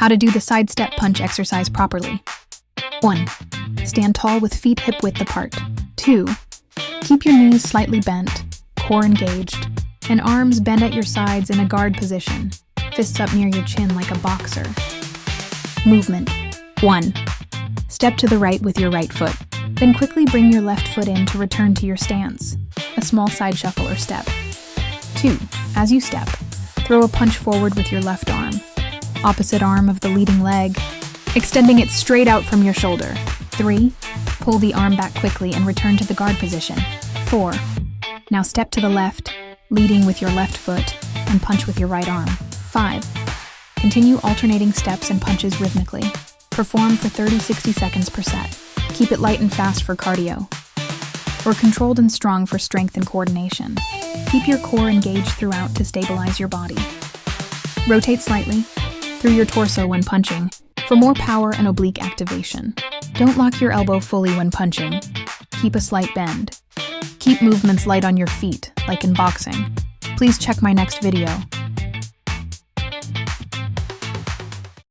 How to do the side step punch exercise properly. 1. Stand tall with feet hip-width apart. 2. Keep your knees slightly bent, core engaged, and arms bent at your sides in a guard position, fists up near your chin like a boxer. Movement. 1. Step to the right with your right foot. Then quickly bring your left foot in to return to your stance, a small side shuffle or step. 2. As you step, throw a punch forward with your left arm, opposite arm of the leading leg, extending it straight out from your shoulder. 3. Pull the arm back quickly and return to the guard position. 4. Now step to the left, leading with your left foot, and punch with your right arm. 5. Continue alternating steps and punches rhythmically. Perform for 30-60 seconds per set. Keep it light and fast for cardio, or controlled and strong for strength and coordination. Keep your core engaged throughout to stabilize your body. Rotate slightly through your torso when punching for more power and oblique activation. Don't lock your elbow fully when punching. Keep a slight bend. Keep movements light on your feet, like in boxing. Please check my next video.